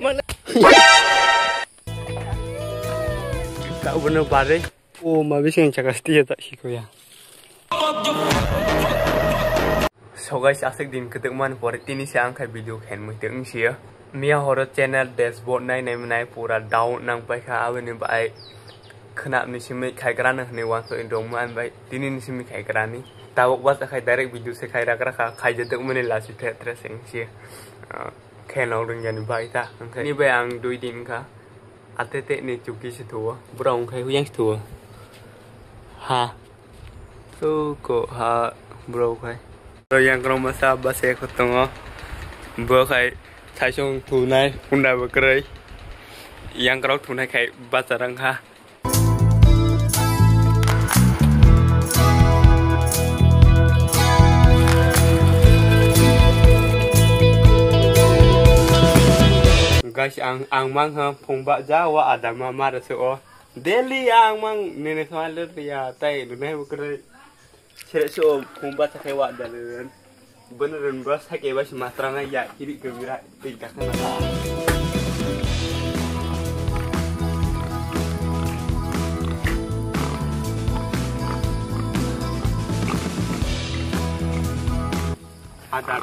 mana? Tak benar pare. Oh, mabis yang cakap setia tak sih kau ya. So guys, asik din ketemuan pore tini siang kai video khen mui teng sia. Mia horror channel dashboard nai menai pura down nang pai kha awen ni bai. Kena ni simi kai kran ni wan so indong man bai tini ni simi kai kran ni. Tawak was kai direct video se kai rak kai jaduk mene la si tre sing sia. Khen lo deng yan bai ta. Ni bai ang dui din kha. Atete ni cuki si tua. Brong kai huyang si tua. Ha. Tu ko ha bro kai. Rồi yang kalau masa bahasa aku tengok berkai thaichong tunai unda berkerai yang kalau tunai kayak bahasa rangha guys ang mang ha phongba jawa ada mama da so daily ang mang nene smaler ya tai dunai berkerai Saya so kumbat saya wak dalam beneran bos saya kebas matrana ya kiri kebira tingkah kana. Ada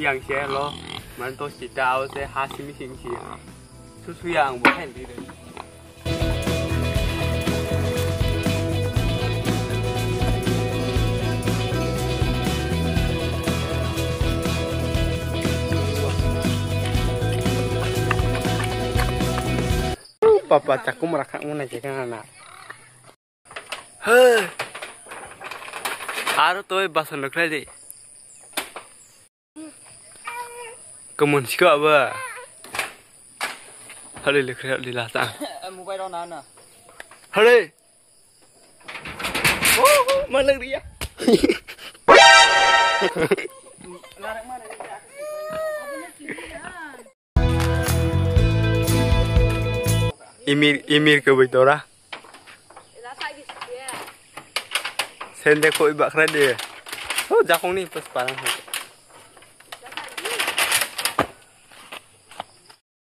yang saya lo mantu si tahu saya hasil sing sia. Susu yang bukan diri. Papa caku merakak mana jangan anak. Heh, aru tuh basan lekre deh. Kemun sih kau apa? Hari lekre di lasang. Mobile nana. Hari. Oh, mana dia? Imir ke begitu Sende kau ibak kerja. Oh, jakong ni pas parang.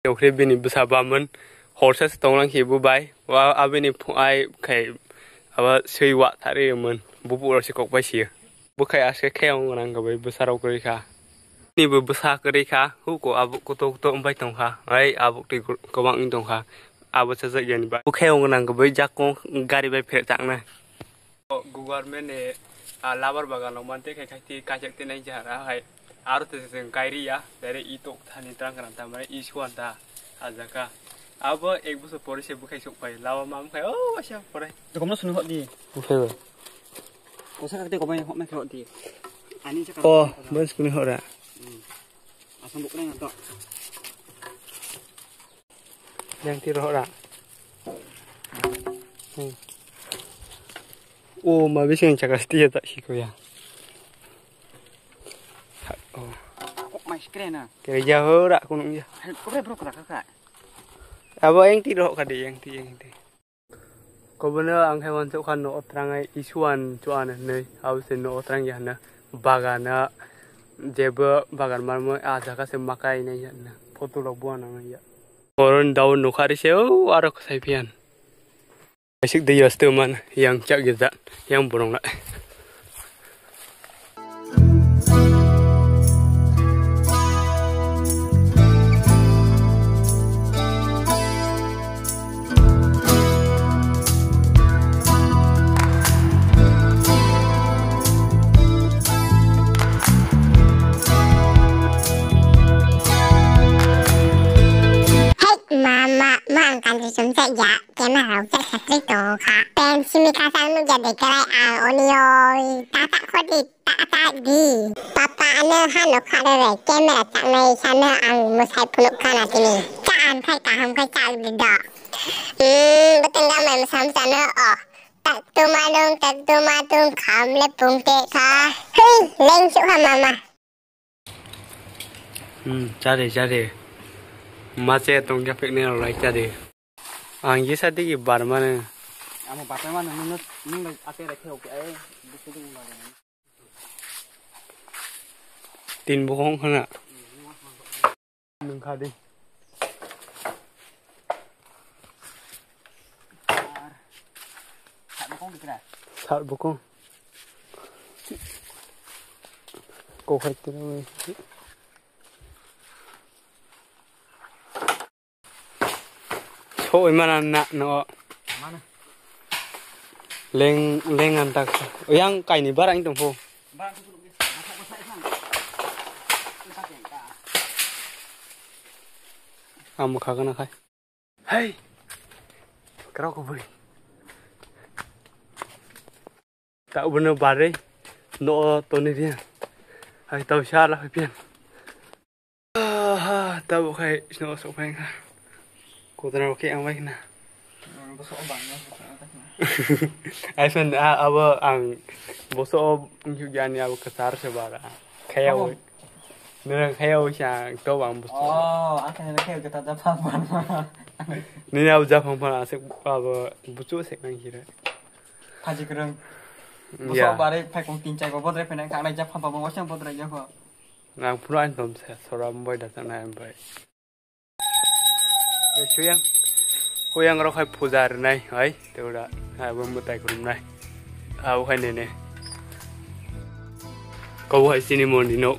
Oke, bini besar bangun. Horses tonglang hibu bay. Wah, abini ai kayak apa siwa tadi men. Bubu orang sikok bay sih. Bukai asyik keong orang kabai besar oke kah. Ni besar kerja. Huko abuk kutu empat tongkah. Ai abuk di kawang tongkah. Abu saja yang ini. Bukan orang nggak boleh jakong gari berpihak tak na. Government ni labar bagan lomantik kayak kajak tinai jara hai. Arus tersebut kairi ya dari itu tani terang kerana tamai isuan dah azaka. Abu ekbus polisi bukai sukai lawan mam kayak oh macam polisi. Kau mana sunuh di? Bukan. Kau sekarang kau banyak hok macam di. Ani cakap. Oh, bos sunuh orang. Asam bukan yang tu. Yang tiru orang. Oh, mabis yang cakap setia tak sih kau ya. Oh. Kok mas keren ah. Kira jauh tak kunung je. Kau berapa kau kakak? Apa yang tiru kadi yang ti. Kau benar ang hewan tu kan no terangai isuan cuan ni. Awak no terang ya na bagana jeba bagan marmo aja kasih makai ni ya na. Foto log buan ang ya. Orang daun nukari seo arok saipian. Asik dia steman yang cak gitu, yang burung lah. Chúng sẽ dạ cái nào sẽ sạch lấy tổ khá tên simikasa nu jadi kerai onio tata kodi tata di papa ane hano kada re kamera tak nai sana ang musai punuk kana kini kaan kai taham kai cak beda betul gak main sam sana oh tak tumadung kam lepung te ka hei leng cuk ha mama cari macet tong japek ni orang cari Anggi sadi ki bar mana? Amo bapak mana nung ate rakhe oke ay buku tu mana? Tin bukong kana. Nung kadi. bông được này. Sat bukong. Ko khai tu ni. Thôi mà nè nó. Mana? Leng antak. Yang kai ni barang itu po. Barang tu dulu dia. Masak masak sana. Kita yang ka. Am kha kana khai. Hey. Karo ko bui. Tạo bên bà đấy nọ tôi này đi hay tàu xa là phải biển tàu khai nọ số phanh ha cô ta nào cái ăn vậy nè Bố số bằng nha. ai phân abo ang bố số như vậy này abo kesar sebara khayo nên khayo sang tôi bằng bố số Anh cái này kêu kita dapat apa? nên abo ra phong phong sẽ abo bố số sẽ mang gì đấy Haji kereng. Bố số bare phải cùng tin chạy vào bớt đấy phải năng kháng này chấp phong phong bố sang bớt đấy chứ. ngang pura anh tôm sẽ soram boy datang na em boy chuyang huyang ro khai pujar nai ai teura ha bom mutai kurum nai au khai ne ne ko hai sini mon dino